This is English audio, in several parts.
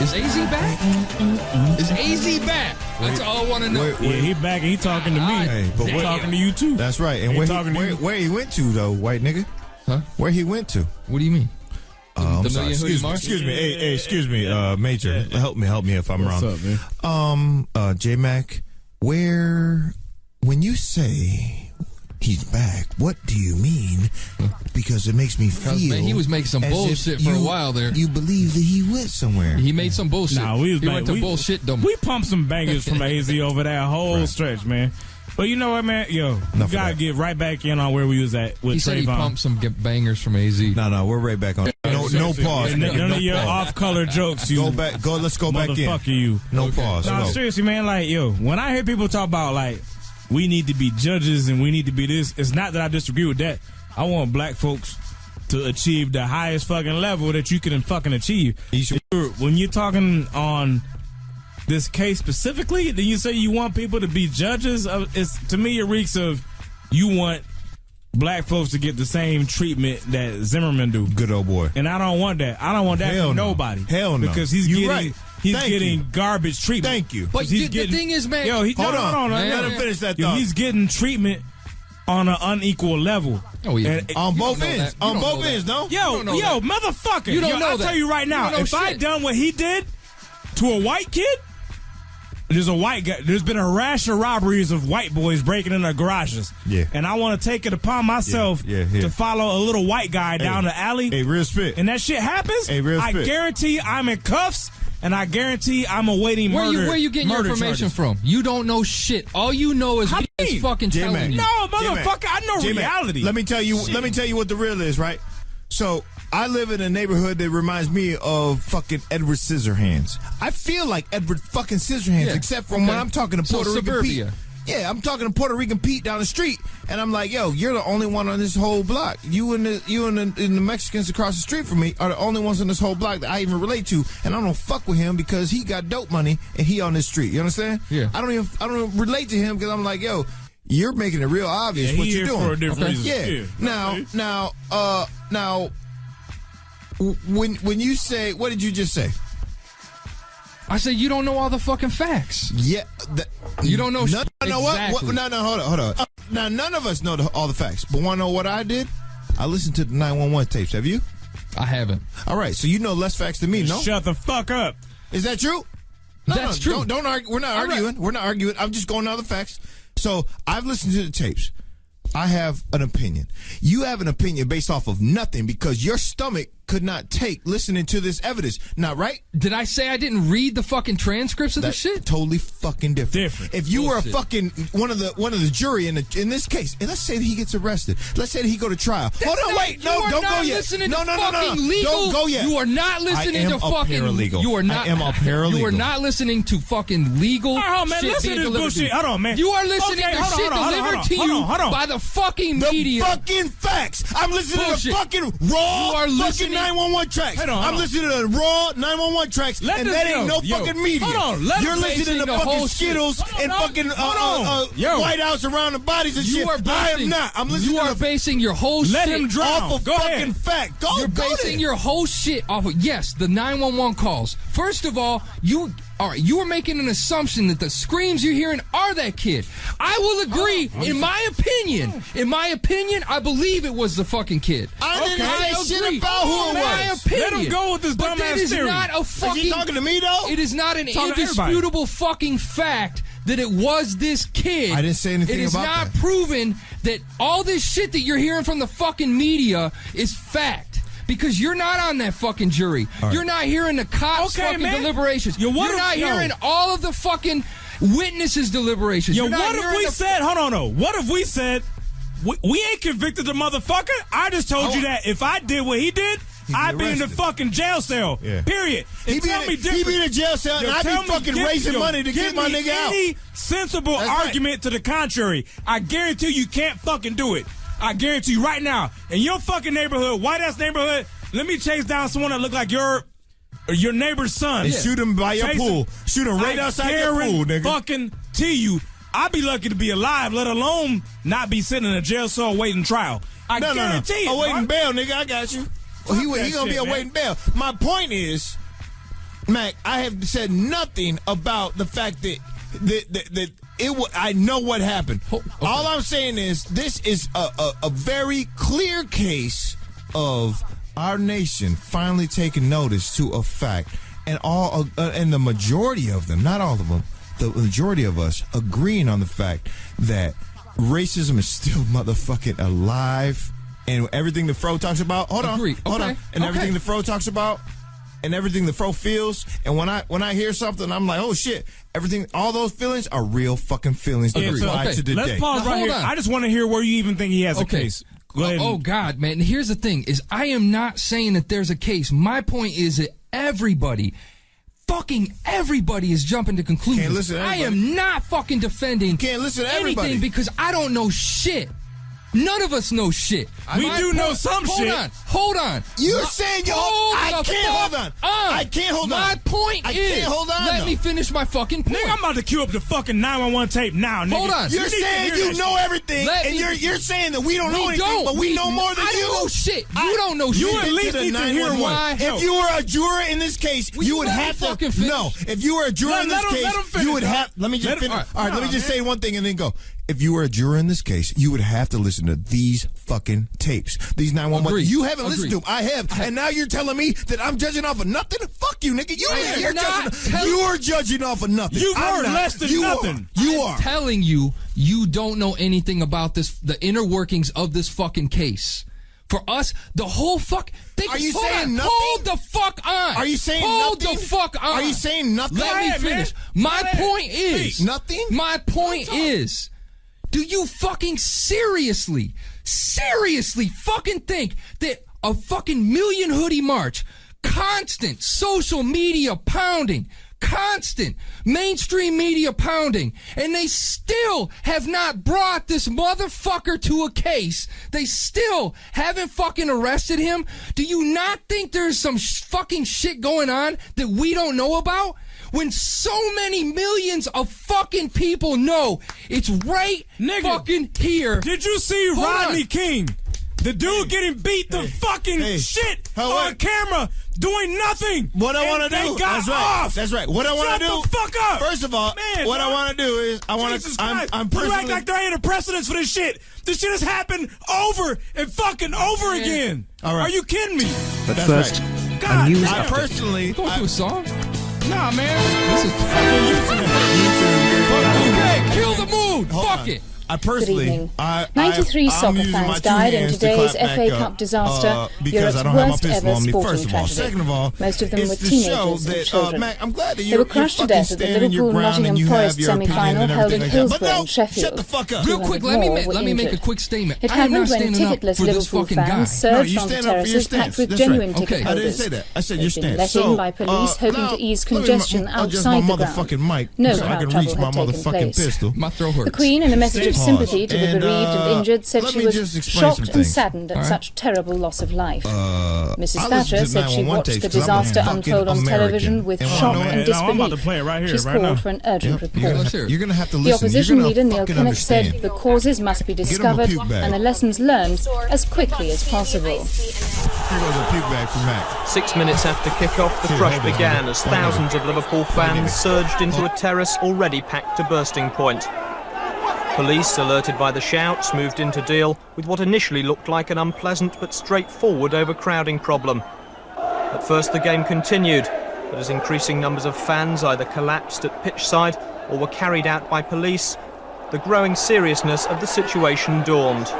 Is AZ back? Is AZ back? That's all I want to know. Yeah, he back and he talking to me. Hey, but he talking to you too. That's right. And where he went to though, white nigga? Huh? Where he went to? What do you mean? I'm sorry. Excuse me. Hey, excuse me, Major. Help me if I'm wrong. What's up, man? Jmack, when you say he's back, what do you mean? Because it makes me feel. Man, he was making some bullshit for a while there. You believe that he went somewhere? He made some bullshit. Nah, he went to bullshit. We pumped some bangers from AZ over that whole stretch, man. But you know what, man? Yo, you gotta get right back in on where we was at with Trayvon. He said he pumped some bangers from AZ. No, we're right back on. No pause. None of your off-color jokes. You let's go back in. Motherfucker, you. No pause. No, seriously, man. Like, yo, when I hear people talk about like we need to be judges and we need to be this, it's not that I disagree with that. I want black folks to achieve the highest fucking level that you can fucking achieve. When you're talking on this case specifically, then you say you want people to be judges. To me, it reeks of you want black folks to get the same treatment that Zimmerman do. Good old boy. And I don't want that. I don't want that from nobody. Hell no. Because he's getting garbage treatment. Thank you. But the thing is, man. Yo, hold on. Let him finish that thought. He's getting treatment on an unequal level. Oh, yeah. On both ends. On both ends, no? Yo, motherfucker. You don't know I'll that. tell you right now, if I done what he did to a white kid, there's a white guy. There's been a rash of robberies of white boys breaking into garages. Yeah. And I want to take it upon myself to follow a little white guy down the alley. Hey, real spit. And that shit happens. Hey, real I spit. guarantee I'm in cuffs, and I guarantee I'm awaiting murder. Where you getting your information from? You don't know shit. All you know is fucking telling you. No, motherfucker, I know reality. Let me tell you what the real is, right? So I live in a neighborhood that reminds me of fucking Edward Scissorhands. I feel like Edward fucking Scissorhands, except from when I'm talking to Puerto Rican Pete. Yeah, I'm talking to Puerto Rican Pete down the street, and I'm like, yo, you're the only one on this whole block. You and the Mexicans across the street from me are the only ones on this whole block that I even relate to, and I don't fuck with him because he got dope money and he on this street. You understand? Yeah. I don't even relate to him because I'm like, yo, you're making it real obvious what you're doing. For a different reason. Yeah. Now, when you say, what did you just say? I said you don't know all the fucking facts. Yeah. You don't know shit. No, exactly. hold on. Now, none of us know all the facts, but want to know what I did? I listened to the 911 tapes. Have you? I haven't. All right, so you know less facts than me, no? Shut the fuck up. Is that true? That's true. Don't argue. We're not arguing. Right. We're not arguing. I'm just going on the facts. So I've listened to the tapes. I have an opinion. You have an opinion based off of nothing because your stomach could not take listening to this evidence. Not right? Did I say I didn't read the fucking transcripts of the shit? Totally fucking different. If you were a fucking one of the jury in this case, and let's say that he gets arrested. Let's say that he go to trial. Hold on, wait, no, don't go yet. No, don't go yet. You are not listening to fucking paralegal. You are not. I am a paralegal. You are not listening to fucking legal. Oh man, listen to this bullshit. Hold on, man. You are listening to shit delivered to you by the fucking media. The fucking facts. I'm listening to the fucking raw fucking 911 tracks. I'm listening to the raw 911 tracks, and that ain't no fucking media. You're listening to fucking Skittles and fucking White House around the bodies and shit. I am not. I'm listening. You are basing your whole shit off of fucking fact. You're basing your whole shit off of the 911 calls. First of all, you are making an assumption that the screams you're hearing are that kid. I will agree. In my opinion, I believe it was the fucking kid. I didn't say shit about who it was. My opinion. Let him go with this dumbass theory. But that is not a fucking. Is he talking to me though? It is not an indisputable fucking fact that it was this kid. I didn't say anything about that. It is not proven that all this shit that you're hearing from the fucking media is fact. Because you're not on that fucking jury. Right. You're not hearing the cops' fucking deliberations. You're not hearing all of the fucking witnesses' deliberations. What if we said, hold on, what if we said, we ain't convicted the motherfucker? I just told you that if I did what he did, I'd be in the fucking jail cell. Yeah. Period. He be in a jail cell, and I'd be fucking raising money to get my nigga out. Any sensible argument to the contrary, I guarantee you can't fucking do it. I guarantee you right now, in your fucking neighborhood, white-ass neighborhood, let me chase down someone that look like your neighbor's son. And shoot him by your pool. Shoot him right outside your pool, nigga. Fucking to you, I'd be lucky to be alive, let alone not be sitting in a jail cell waiting trial. I guarantee it. Awaiting bail, nigga, I got you. Well, he gonna be awaiting bail. My point is, Mac, I have said nothing about the fact that I know what happened. Okay. All I'm saying is this is a very clear case of our nation finally taking notice to a fact, and and the majority of them, not all of them, the majority of us agreeing on the fact that racism is still motherfucking alive, and everything the Phro talks about. Hold on, and everything the Phro talks about. And everything the Phro feels, and when I hear something, I'm like, oh shit! All those feelings are real fucking feelings that apply to today. Let's pause right here. I just want to hear where you even think he has a case. Go ahead. Oh God, man! Here's the thing: is I am not saying that there's a case. My point is that fucking everybody is jumping to conclusions. Can't listen to everybody. I am not fucking defending. Can't listen to everybody anything because I don't know shit. None of us know shit. We do know some shit. Hold on. You're saying I can't hold on. I can't hold on. My point is, hold on. let me finish my fucking point. Nigga, I'm about to cue up the fucking 911 tape now, nigga. Hold on. You're saying you know everything, and you're saying that we don't know anything, but we know more than you. I don't know shit. You don't know shit. You at least need to hear one. If you were a juror in this case, you would have to. No, if you were a juror in this case, you would have. Let me just finish. All right, let me just say one thing and then go. If you were a juror in this case, you would have to listen to these fucking tapes. These 911. You haven't listened to them. I have. And now you're telling me that I'm judging off of nothing? Fuck you, nigga. You're judging off of nothing. You've heard less than nothing. You are. I'm telling you, you don't know anything about the inner workings of this fucking case. For us, the whole fuck... Are you saying nothing? Hold the fuck on. Are you saying nothing? Hold the fuck on. Are you saying nothing? Let me finish. My point is... Nothing? My point is... Do you fucking seriously fucking think that a fucking million hoodie march, constant social media pounding, constant mainstream media pounding, and they still have not brought this motherfucker to a case? They still haven't fucking arrested him? Do you not think there's some fucking shit going on that we don't know about? When so many millions of fucking people know it's right fucking here. Did you see Rodney King? The dude getting beat the fucking shit on camera, doing nothing. What I want to do. That's right. That's right. What I want to do. Shut the fuck up. First of all, what I want to do is I'm personally. You act like there ain't a precedence for this shit. This shit has happened over and fucking over again. All right. Are you kidding me? But first, God, I personally going to a song. Nah, man. This is fucking YouTube. Okay, kill the mood. Fuck it. I personally, Good evening. 93 soccer fans died in today's FA Cup disaster, Europe's worst ever sporting tragedy. Second of all, most of them were teenagers and children. Mac, I'm glad that they were crushed to death at the Liverpool-Nottingham Forest semi-final held in Hillsborough and Sheffield. Shut the fuck up. Real quick, let me make a quick statement. It happened when ticketless Liverpool fans surged onto terraces packed with genuine ticket holders. I didn't say that. I said your Let stance. in by police, hoping to ease congestion outside the ground. No crowd trouble had taken place. The Queen, in a message of sympathy to the bereaved and injured, said she was shocked and saddened at such terrible loss of life. Mrs. Thatcher said she watched the disaster unfold on television with shock and disbelief. She's called for an urgent report. You're going to have to listen. The opposition leader, Neil Kinnock, said the causes must be discovered and the lessons learned as quickly as possible. Here goes a puke bag for Mac. 6 minutes after kick-off, the crush began as thousands of Liverpool fans surged into a terrace already packed to bursting point. Police, alerted by the shouts, moved in to deal with what initially looked like an unpleasant but straightforward overcrowding problem. At first the game continued, but as increasing numbers of fans either collapsed at pitchside or were carried out by police, the growing seriousness of the situation dawned.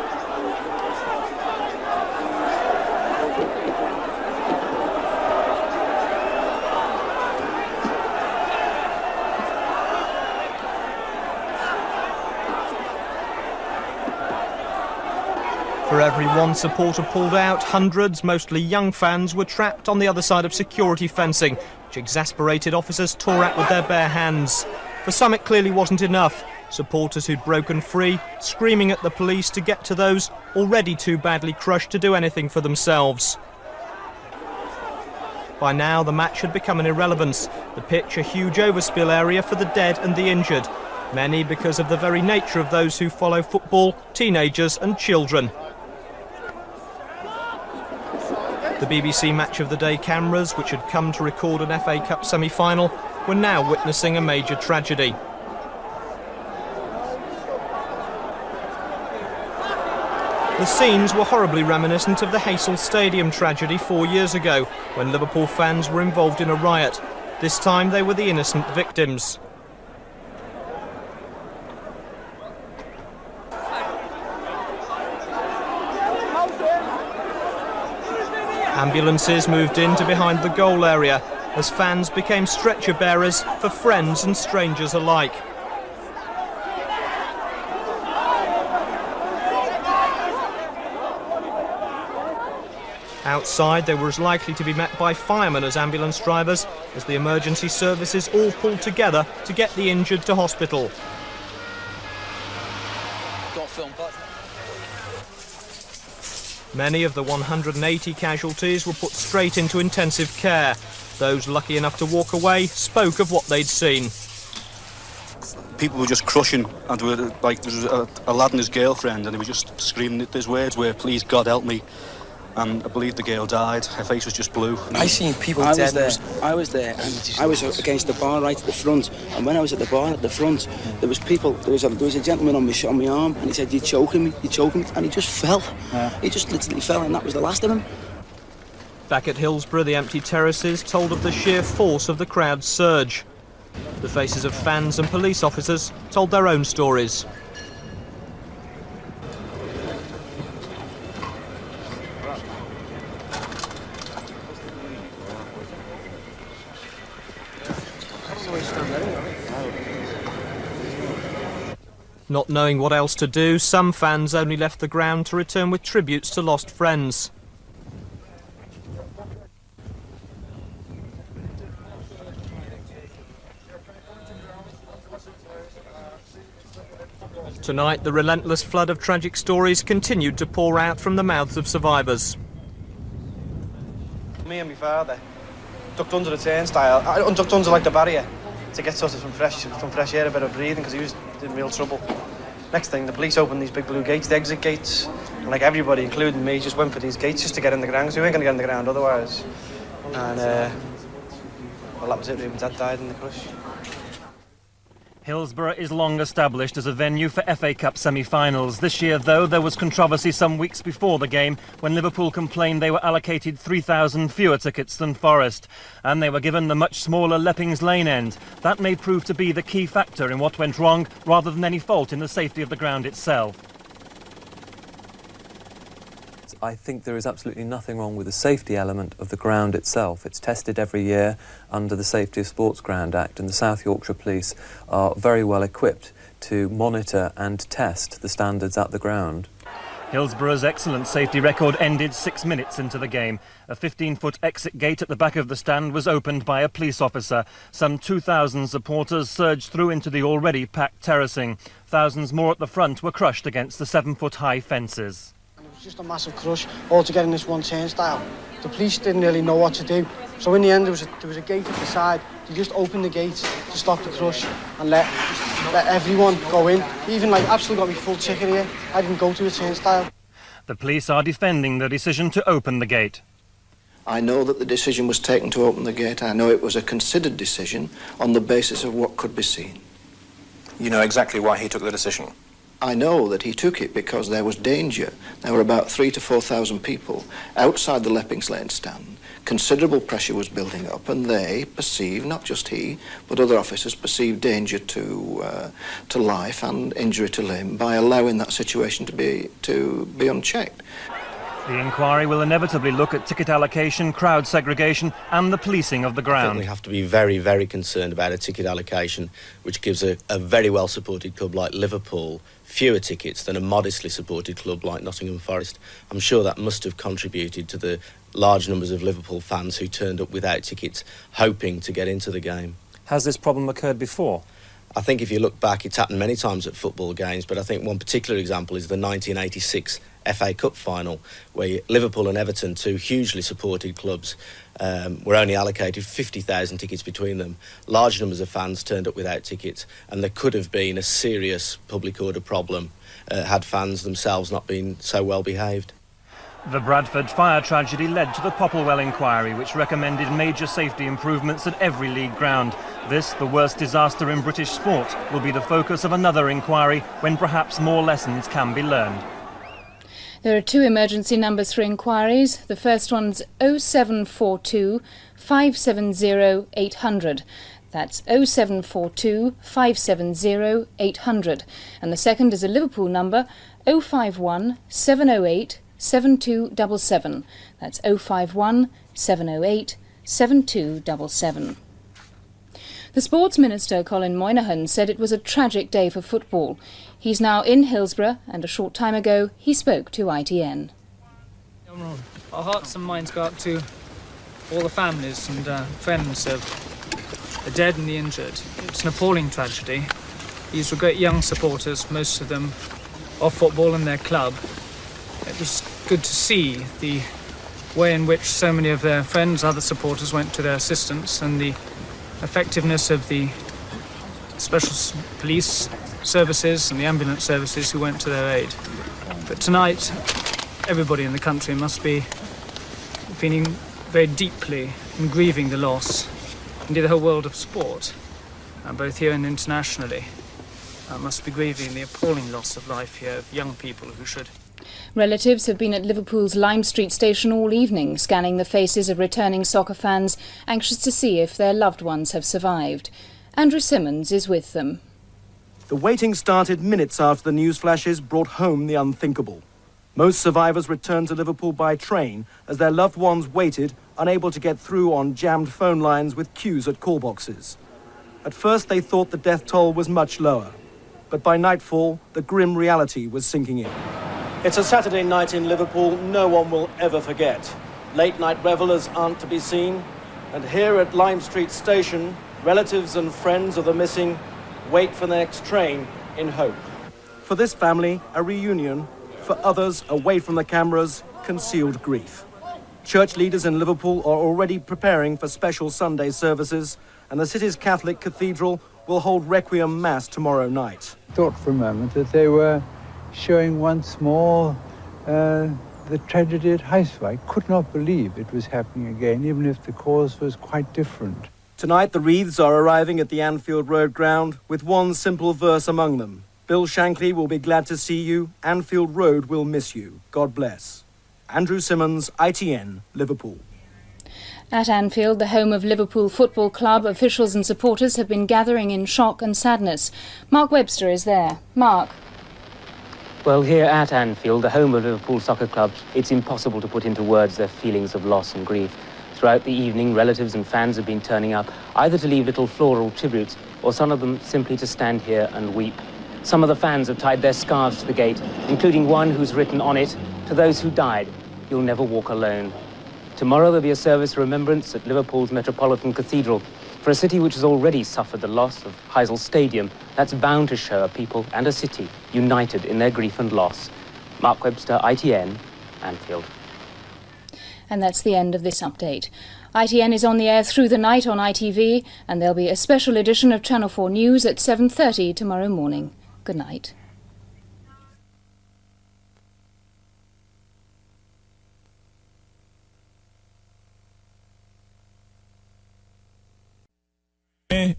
For every one supporter pulled out, hundreds, mostly young fans, were trapped on the other side of security fencing, which exasperated officers tore at with their bare hands. For some it clearly wasn't enough. Supporters who'd broken free, screaming at the police to get to those already too badly crushed to do anything for themselves. By now the match had become an irrelevance, the pitch a huge overspill area for the dead and the injured, many because of the very nature of those who follow football, teenagers and children. The BBC Match of the Day cameras, which had come to record an FA Cup semi-final, were now witnessing a major tragedy. The scenes were horribly reminiscent of the Heysel Stadium tragedy 4 years ago, when Liverpool fans were involved in a riot. This time they were the innocent victims. Ambulances moved in to behind the goal area as fans became stretcher bearers for friends and strangers alike. Outside, they were as likely to be met by firemen as ambulance drivers, as the emergency services all pulled together to get the injured to hospital. Many of the 180 casualties were put straight into intensive care. Those lucky enough to walk away spoke of what they'd seen. People were just crushing, and there was a lad and his girlfriend, and they were just screaming. These words were, "Please God help me." And I believe the girl died. Her face was just blue. I seen people dead. I was there, and I was against the bar right at the front. And when I was at the bar at the front, there was people. There was a gentleman on my arm, and he said, "You're choking me, you're choking me," and he just fell. Yeah. He just literally fell, and that was the last of him. Back at Hillsborough, the empty terraces told of the sheer force of the crowd's surge. The faces of fans and police officers told their own stories. Not knowing what else to do, some fans only left the ground to return with tributes to lost friends. Tonight, the relentless flood of tragic stories continued to pour out from the mouths of survivors. Me and my father ducked under the turnstile. I ducked under like the barrier to get sort of from fresh air, a bit of breathing, because he was in real trouble. Next thing, the police opened these big blue gates, the exit gates, and like everybody, including me, just went for these gates just to get in the ground, because we weren't going to get in the ground otherwise. And well, that was it. My dad died in the crush. Hillsborough is long established as a venue for FA Cup semi-finals. This year, though, there was controversy some weeks before the game when Liverpool complained they were allocated 3,000 fewer tickets than Forest, and they were given the much smaller Leppings Lane end. That may prove to be the key factor in what went wrong, rather than any fault in the safety of the ground itself. I think there is absolutely nothing wrong with the safety element of the ground itself. It's tested every year under the Safety of Sports Ground Act, and the South Yorkshire Police are very well equipped to monitor and test the standards at the ground. Hillsborough's excellent safety record ended 6 minutes into the game. A 15-foot exit gate at the back of the stand was opened by a police officer. Some 2,000 supporters surged through into the already packed terracing. Thousands more at the front were crushed against the 7-foot-high fences. It was just a massive crush, all together in this one turnstile. The police didn't really know what to do. So in the end, there was a gate at the side. They just opened the gate to stop the crush and let everyone go in. Even like absolutely got me full ticket here. I didn't go to a turnstile. The police are defending the decision to open the gate. I know that the decision was taken to open the gate. I know it was a considered decision on the basis of what could be seen. You know exactly why he took the decision? I know that he took it because there was danger. There were about 3,000 to 4,000 people outside the Leppings Lane stand. Considerable pressure was building up, and they perceived, not just he, but other officers perceived danger to life and injury to limb by allowing that situation to be unchecked. The inquiry will inevitably look at ticket allocation, crowd segregation and the policing of the ground. I think we have to be very, very concerned about a ticket allocation which gives a very well-supported club like Liverpool fewer tickets than a modestly supported club like Nottingham Forest. I'm sure that must have contributed to the large numbers of Liverpool fans who turned up without tickets, hoping to get into the game. Has this problem occurred before? I think if you look back, it's happened many times at football games, but I think one particular example is the 1986 FA Cup final, where Liverpool and Everton, two hugely supported clubs, were only allocated 50,000 tickets between them. Large numbers of fans turned up without tickets, and there could have been a serious public order problem had fans themselves not been so well behaved. The Bradford fire tragedy led to the Popplewell inquiry, which recommended major safety improvements at every league ground. This, the worst disaster in British sport, will be the focus of another inquiry when perhaps more lessons can be learned. There are 2 emergency numbers for inquiries. The first one's 0742 570 800. That's 0742 570 800. And the second is a Liverpool number, 051 708 7277. That's 051 708 7277. The Sports Minister, Colin Moynihan, said it was a tragic day for football. He's now in Hillsborough, and a short time ago he spoke to ITN. Our hearts and minds go out to all the families and friends of the dead and the injured. It's an appalling tragedy. These were great young supporters, most of them of football and their club. It was good to see the way in which so many of their friends, other supporters, went to their assistance, and the effectiveness of the special police services and the ambulance services who went to their aid. But tonight, everybody in the country must be feeling very deeply and grieving the loss. Indeed, the whole world of sport, both here and internationally, must be grieving the appalling loss of life here of young people who should. Relatives have been at Liverpool's Lime Street station all evening, scanning the faces of returning soccer fans, anxious to see if their loved ones have survived. Andrew Simmons is with them. The waiting started minutes after the news flashes brought home the unthinkable. Most survivors returned to Liverpool by train as their loved ones waited, unable to get through on jammed phone lines with queues at call boxes. At first they thought the death toll was much lower, but by nightfall the grim reality was sinking in. It's a Saturday night in Liverpool no one will ever forget. Late-night revellers aren't to be seen, and here at Lime Street Station, relatives and friends of the missing wait for the next train in hope. For this family, a reunion. For others, away from the cameras, concealed grief. Church leaders in Liverpool are already preparing for special Sunday services, and the city's Catholic cathedral will hold Requiem Mass tomorrow night. I thought for a moment that they were showing once more the tragedy at Hillsborough. I could not believe it was happening again, even if the cause was quite different. Tonight, the wreaths are arriving at the Anfield Road ground with one simple verse among them. Bill Shankly will be glad to see you. Anfield Road will miss you. God bless. Andrew Simmons, ITN, Liverpool. At Anfield, the home of Liverpool Football Club, officials and supporters have been gathering in shock and sadness. Mark Webster is there. Mark. Well, here at Anfield, the home of Liverpool Soccer Club, it's impossible to put into words their feelings of loss and grief. Throughout the evening, relatives and fans have been turning up, either to leave little floral tributes, or some of them simply to stand here and weep. Some of the fans have tied their scarves to the gate, including one who's written on it, "To those who died, you'll never walk alone." Tomorrow there'll be a service of remembrance at Liverpool's Metropolitan Cathedral. For a city which has already suffered the loss of Heysel Stadium, that's bound to show a people and a city united in their grief and loss. Mark Webster, ITN, Anfield. And that's the end of this update. ITN is on the air through the night on ITV, and there'll be a special edition of Channel 4 News at 7:30 tomorrow morning. Good night.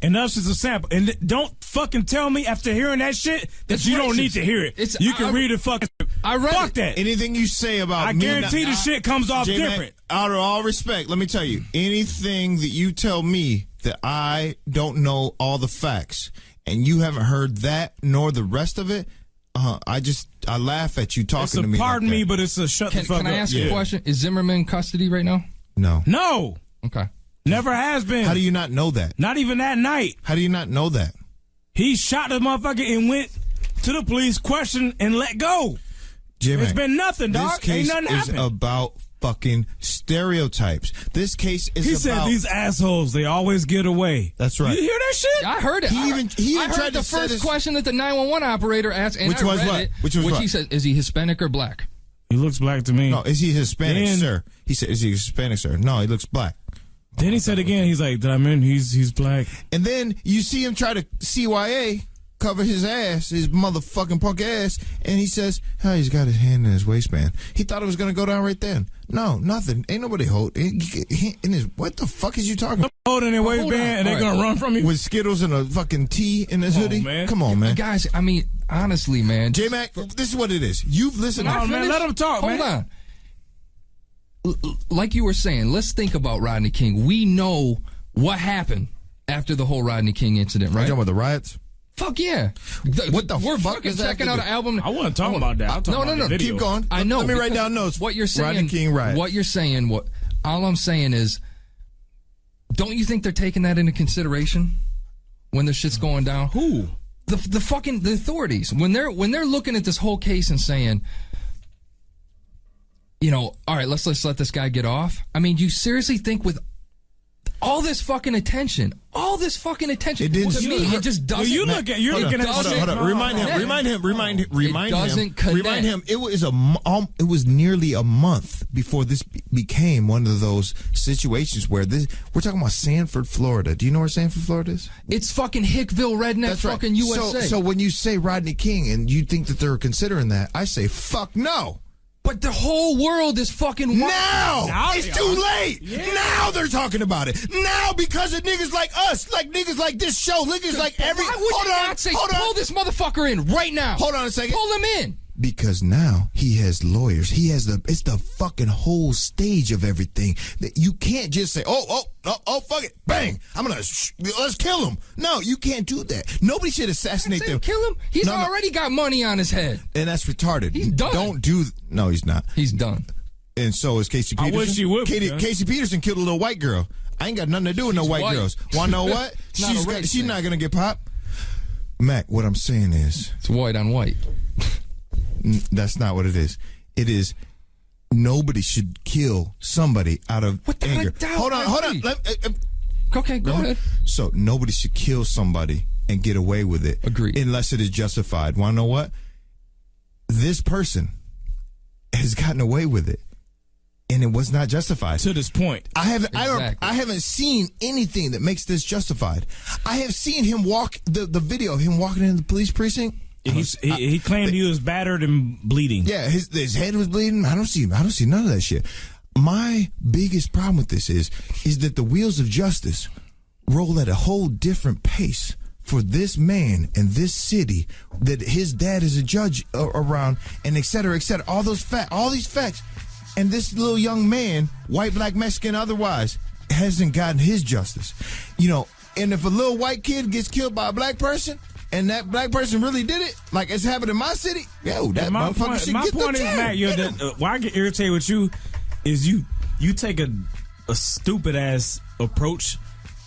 Enough is a sample. And don't fucking tell me after hearing that shit that you don't need to hear it. You can read it fucking. I read Fuck it. that. Anything you say about I me, guarantee the shit comes off Jmack, different. Out of all respect, let me tell you, anything that you tell me that I don't know all the facts, and you haven't heard that nor the rest of it, I laugh at you talking to me. Pardon like me, but it's a shut the fuck up. Can I ask a question? Is Zimmerman in custody right now? No. Okay. Never has been. How do you not know that? Not even that night. How do you not know that? He shot the motherfucker and went to the police, questioned, and let go. Jmack, it's been nothing, dog. This case Ain't nothing is happened. about fucking stereotypes. This case is He said these assholes, they always get away. That's right. You hear that shit? I heard it. He even I tried heard to the set first question that the 911 operator asked, and Which I was read what? it, Which was what? he said, is he Hispanic or black? He looks black to me. No, is he Hispanic, sir? He said, is he Hispanic, sir? No, he looks black. Then he said again, he's like, did I mean he's black? And then you see him try to CYA cover his ass, his motherfucking punk ass, and he says, "Oh, he's got his hand in his waistband." He thought it was gonna go down right then. No, nothing. Ain't nobody in his. What the fuck is you talking about? Holding their waistband, and they're gonna run from you with Skittles and a fucking tea in his hoodie. Man. Come on, man. Guys, I mean, honestly, man. Jmack, this is what it is. You've listened. No, man, let him talk, man. Hold on. Like you were saying, let's think about Rodney King. We know what happened after the whole Rodney King incident, right? You talking about the riots? Fuck yeah. What the We're fuck is checking out an album. I want to talk about that. I'll talk about the video. Keep going. I know. Let me write down notes. What you're saying, Rodney King riot. What you're saying, all I'm saying is, don't you think they're taking that into consideration when the shit's going down? Who? The authorities. When they're looking at this whole case and saying, you know, all right, let's let this guy get off. I mean, you seriously think with all this fucking attention, it didn't. It just doesn't. You're looking at hold on. Remind him. It was nearly a month before this became one of those situations where we're talking about Sanford, Florida. Do you know where Sanford, Florida is? It's fucking Hickville, redneck, That's right. fucking USA. So when you say Rodney King and you think that they're considering that, I say fuck no. But the whole world is fucking now it's too late. Yeah. Now they're talking about it. Now because of niggas like us, like niggas like this show, niggas like every. Why would you not say pull this motherfucker in right now? Hold on a second. Pull him in. Because now he has lawyers. He has it's the fucking whole stage of everything. That you can't just say, oh, fuck it, bang, let's kill him. No, you can't do that. Nobody should assassinate them. Kill him? He's already got money on his head. And that's retarded. He's done. No, he's not. He's done. And so is Casey Peterson. I wish he would. Casey Peterson killed a little white girl. I ain't got nothing to do with no white girls. Wanna know what? She's not gonna get popped. Mac, what I'm saying is, it's white on white. That's not what it is. It is nobody should kill somebody out of anger. Hold on. Okay, go ahead. So nobody should kill somebody and get away with it. Agreed. Unless it is justified. Want to know what? This person has gotten away with it, and it was not justified to this point. I haven't seen anything that makes this justified. I have seen him walk the video of him walking into the police precinct. He claimed he was battered and bleeding. Yeah, his head was bleeding. I don't see none of that shit. My biggest problem with this is that the wheels of justice roll at a whole different pace for this man and this city, that his dad is a judge around, and et cetera, all these facts, and this little young man, white, black, Mexican, otherwise, hasn't gotten his justice. You know, and if a little white kid gets killed by a black person, and that black person really did it, like it's happened in my city, that motherfucker should get the job. My point is, Matt, why I get irritated with you is you take a stupid ass approach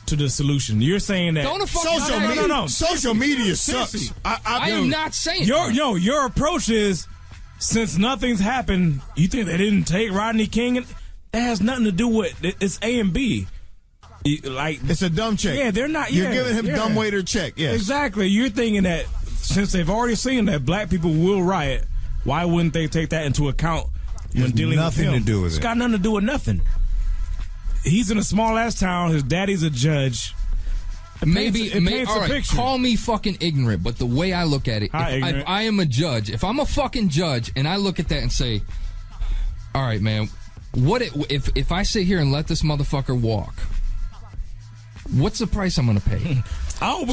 to the solution. You're saying that social media sucks. I am not saying your approach is, since nothing's happened, you think they didn't take Rodney King? That has nothing to do with it's A and B. Like, it's a dumb check. Yeah, they're not. You're giving him dumb waiter check. Yes, exactly. You're thinking that since they've already seen that black people will riot, why wouldn't they take that into account when dealing with him? Nothing to do with it. It's got nothing to do with nothing. He's in a small ass town. His daddy's a judge. All right, call me fucking ignorant, but the way I look at it, if I am a judge, if I'm a fucking judge, and I look at that and say, all right, man, if I sit here and let this motherfucker walk? What's the price I'm going to pay? Let him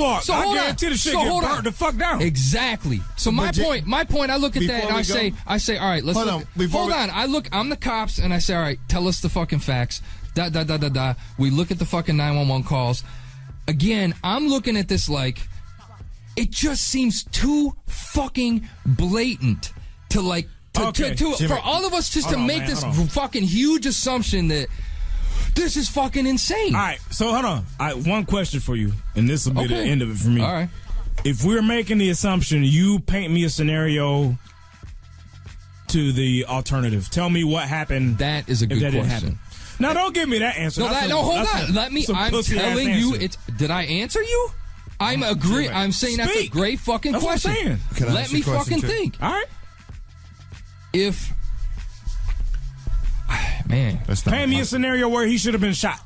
walk. So I guarantee the shit get burnt the fuck down. Exactly. So my point, I look at that and I say, all right, let's hold on. I'm the cops, and I say, all right, tell us the fucking facts. We look at the fucking 911 calls. Again, I'm looking at this like, it just seems too fucking blatant to for all of us just to make this fucking huge assumption that this is fucking insane. All right, so hold on. One question for you, and this will be the end of it for me. All right. If we're making the assumption, you paint me a scenario to the alternative. Tell me what happened. That is a good question. Now, don't give me that answer. Hold on. I'm telling you, did I answer you? I'm agreeing. I'm saying that's a great fucking question. What I'm saying. Let me fucking think. All right. Man, paint me a scenario where he should have been shot.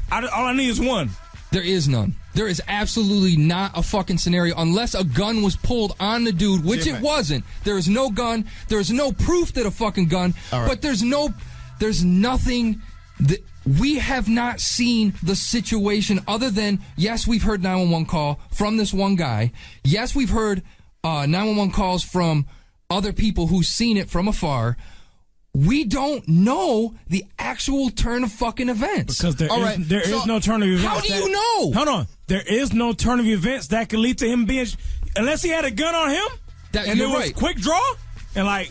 All I need is one. There is none. There is absolutely not a fucking scenario unless a gun was pulled on the dude, which it wasn't. There is no gun. There is no proof that a fucking gun. Right. But there's nothing that we have not seen the situation other than, yes, we've heard 911 call from this one guy. Yes, we've heard 911 calls from other people who've seen it from afar. We don't know the actual turn of fucking events. Because there is no turn of events. How do you know? Hold on. There is no turn of events that could lead to him being... Unless he had a gun on him, and it was quick draw, and like,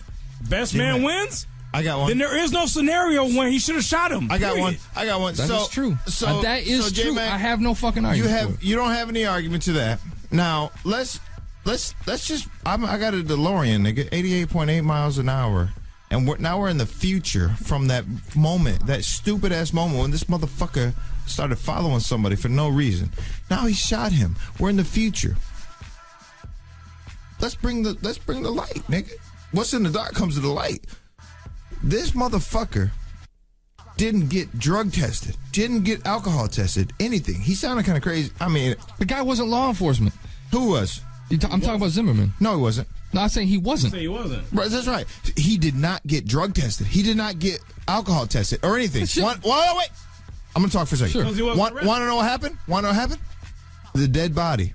best man wins... I got one. Then there is no scenario when he should have shot him. I got one. That's true. That is true. Jmack, I have no fucking argument. You don't have any argument to that. Now, let's just... I got a DeLorean, nigga, 88.8 miles an hour. And now we're in the future from that moment, that stupid-ass moment when this motherfucker started following somebody for no reason. Now he shot him. We're in the future. Let's bring the light, nigga. What's in the dark comes to the light. This motherfucker didn't get drug tested, didn't get alcohol tested, anything. He sounded kind of crazy. I mean, the guy wasn't law enforcement. Who was? I'm talking about Zimmerman. No, he wasn't. No, I'm saying he wasn't. He wasn't. Right, that's right. He did not get drug tested. He did not get alcohol tested or anything. Wait. I'm going to talk for a second. Sure. Want to know what happened? The dead body.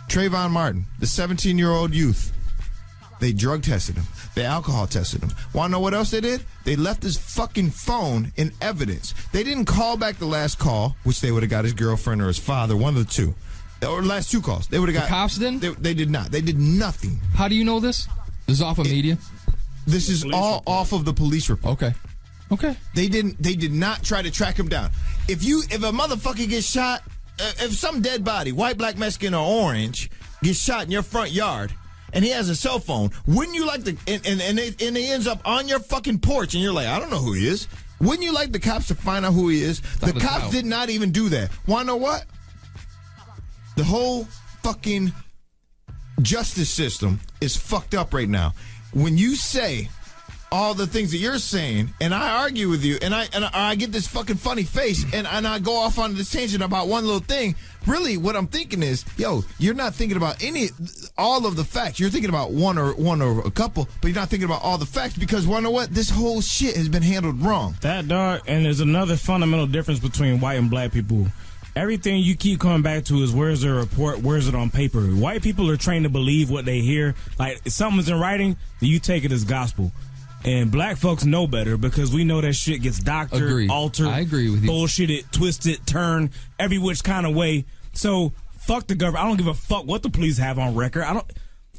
Trayvon Martin, the 17-year-old youth. They drug tested him. They alcohol tested him. Want to know what else they did? They left his fucking phone in evidence. They didn't call back the last call, which they would have got his girlfriend or his father, one of the two. Or last two calls. They would have got... The cops didn't? They did not. They did nothing. How do you know this? This is off of media? This is all off of the police report. Okay. They did not try to track him down. If a motherfucker gets shot, if some dead body, white, black, Mexican, or orange, gets shot in your front yard, and he has a cell phone, wouldn't you like and he ends up on your fucking porch, and you're like, I don't know who he is. Wouldn't you like the cops to find out who he is? The cops did not even do that. Want to know what? The whole fucking justice system is fucked up right now. When you say all the things that you're saying, and I argue with you, and I get this fucking funny face, and I go off on this tangent about one little thing, really what I'm thinking is, you're not thinking about all of the facts. You're thinking about one or a couple, but you're not thinking about all the facts, because you know what? This whole shit has been handled wrong. That, dog, and there's another fundamental difference between white and black people. Everything you keep coming back to is where's the report, where's it on paper. White people are trained to believe what they hear. Like, if something's in writing, then you take it as gospel. And black folks know better because we know that shit gets doctored, altered, I agree with you. Bullshitted, twisted, turned, every which kind of way. So, fuck the government. I don't give a fuck what the police have on record.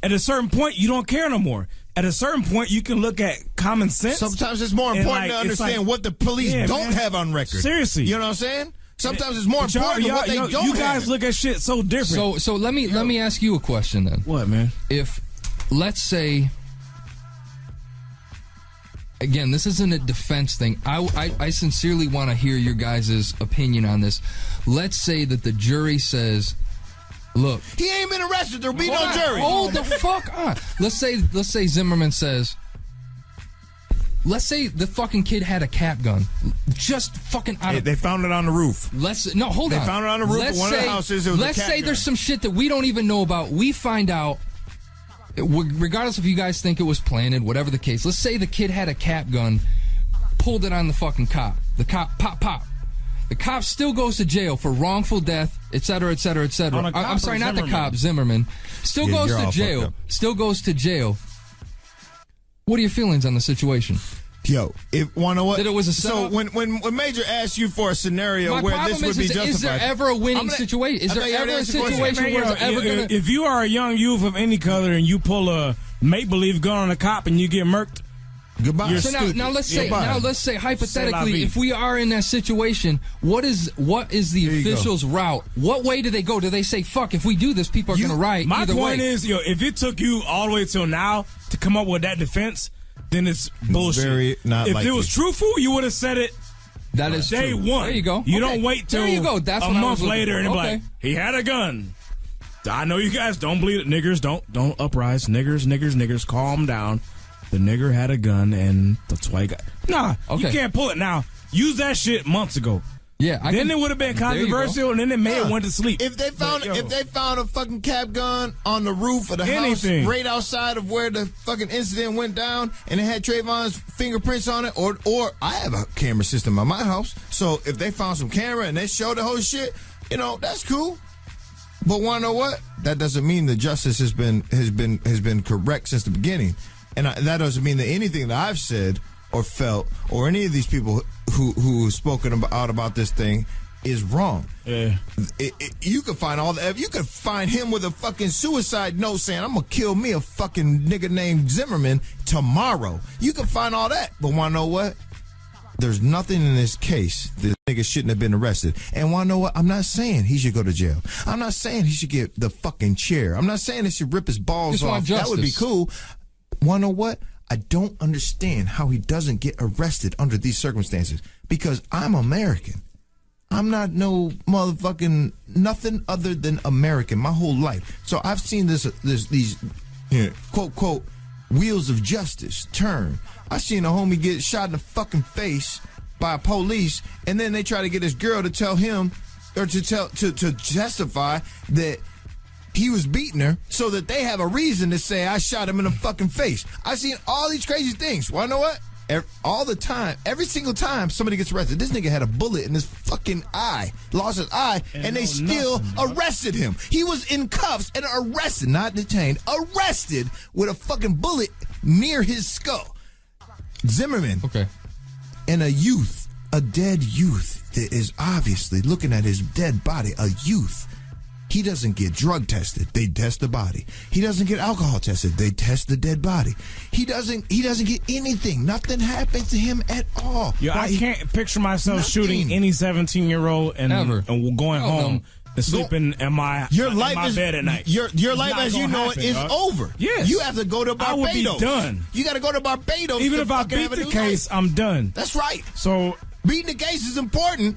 At a certain point, you don't care no more. At a certain point, you can look at common sense. Sometimes it's more important to understand what the police don't have on record. Seriously. You know what I'm saying? Sometimes it's more important than what they don't have. You guys look at shit so different. So let me ask you a question then. What, man? If, let's say, again, this isn't a defense thing. I sincerely want to hear your guys' opinion on this. Let's say that the jury says, look, he ain't been arrested. There'll be no jury. Hold the fuck on. Let's say Zimmerman says, let's say the fucking kid had a cap gun. Just fucking out of... They found it on the roof. Hold on. They found it on the roof of one of the houses. It was let's say there's some shit that we don't even know about. We find out, regardless if you guys think it was planted, whatever the case. Let's say the kid had a cap gun, pulled it on the fucking cop. The cop, pop. The cop still goes to jail for wrongful death, et cetera, et cetera, et cetera. I'm sorry, not the cop, Zimmerman. Still goes to jail. Still goes to jail. What are your feelings on the situation? If want to what? That it was a so when Major asked you for a scenario where this would be justified, is there ever a winning situation? Is there ever a situation where it's ever gonna? If you are a young youth of any color and you pull a make-believe gun on a cop and you get murked, goodbye. So now let's say hypothetically, if we are in that situation, what is the officials' route? What way do they go? Do they say, fuck, if we do this, people are going to riot? My point is, if it took you all the way till now to come up with that defense, then it's bullshit. If it was truthful, you would have said it. That is day true. one. There you go. You don't wait till That's a month later and be like, he had a gun. I know you guys don't believe it. Niggers, don't uprise. Niggers, calm down. The nigger had a gun, and that's why he got... Nah, you can't pull it now. Use that shit months ago. Yeah, then it would have been controversial, and then it may have went to sleep. If they found a fucking cap gun on the roof of the house right outside of where the fucking incident went down, and it had Trayvon's fingerprints on it, or I have a camera system on my house, so if they found some camera and they showed the whole shit, that's cool. But wanna know what? That doesn't mean the justice has been correct since the beginning, and that doesn't mean that anything that I've said or felt, or any of these people who have spoken about this thing is wrong. Yeah. You could find you could find him with a fucking suicide note saying, I'm gonna kill me a fucking nigga named Zimmerman tomorrow. You can find all that, but wanna know what? There's nothing in this case. This nigga shouldn't have been arrested. And wanna know what? I'm not saying he should go to jail. I'm not saying he should get the fucking chair. I'm not saying he should rip his balls off. That would be cool. Wanna know what? I don't understand how he doesn't get arrested under these circumstances, because I'm American. I'm not no motherfucking nothing other than American my whole life. So I've seen these quote, quote, wheels of justice turn. I seen a homie get shot in the fucking face by police, and then they try to get his girl to tell him, or to testify that he was beating her, so that they have a reason to say I shot him in the fucking face. I seen all these crazy things. Wanna know what? All the time, every single time somebody gets arrested, this nigga had a bullet in his fucking eye, lost his eye, and they still arrested him. He was in cuffs and arrested, not detained, arrested with a fucking bullet near his skull. Zimmerman, and a dead youth that is obviously looking at his dead body, a youth. He doesn't get drug tested. They test the body. He doesn't get alcohol tested. They test the dead body. He doesn't get anything. Nothing happened to him at all. Yo, I can't picture myself shooting any 17-year-old and going home and sleeping in my bed at night. Your life as you know it is over. Yes. You have to go to Barbados. I would be done. You got to go to Barbados. Even if I beat the case, I'm done. That's right. So beating the case is important.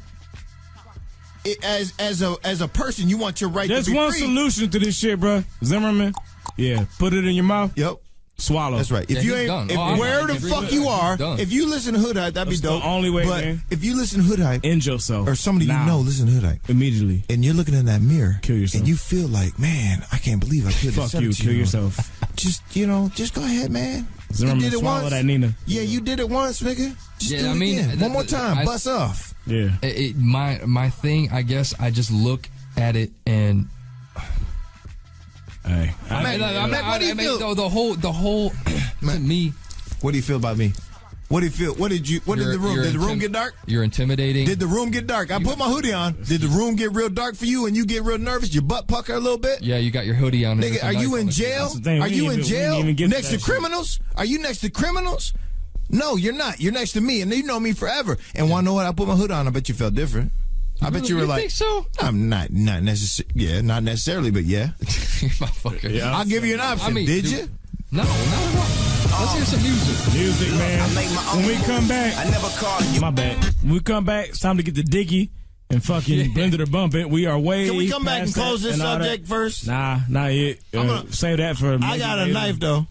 As a person, you want your right to be free. There's one solution to this shit, bro. Zimmerman. Yeah, put it in your mouth. Yep. Swallow. That's right. If you ain't, wherever the fuck you are, if you listen to HoodHype, that'd be dope. The only way, but man. if you listen to HoodHype, end yourself, or somebody you know listen to HoodHype immediately, and you're looking in that mirror, kill yourself, and you feel like, man, I can't believe I killed fuck you, kill yourself. Just go ahead, man. Zimmerman, you did it swallow once. That Nina. Yeah, you did it once, nigga. Just do it again. One more time, bust off. Yeah. My thing, I guess, I just look at it and. Hey, what do you feel? The whole to me. What do you feel about me? What do you feel? Did the room? Did the room get dark? You're intimidating. Did the room get dark? I put my hoodie on. Did the room get real dark for you and you get real nervous? Your butt pucker a little bit? Yeah, you got your hoodie on. Nigga, are you in jail? Are you in jail? Next to criminals? Are you next to criminals? No, you're not. You're next to me, and you know me forever. And wanna know what? I put my hood on. I bet you felt different. I bet you were like, think so? I'm not necessarily. Yeah, not necessarily, but yeah. Yeah, I'll give you an option. Did you? No, not at all. Let's hear some music. Music, man. When we come back, I never called you. My bad. When we come back, it's time to get the diggy and fucking blend it or bump it. We are way. Can we come back and close this subject first? Nah, not yet. Save that for. I got a knife though.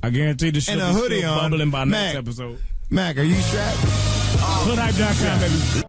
I guarantee the shit and a hoodie on. Bubbling by Mac, next episode. Mac, are you strapped? HoodHype.com, baby.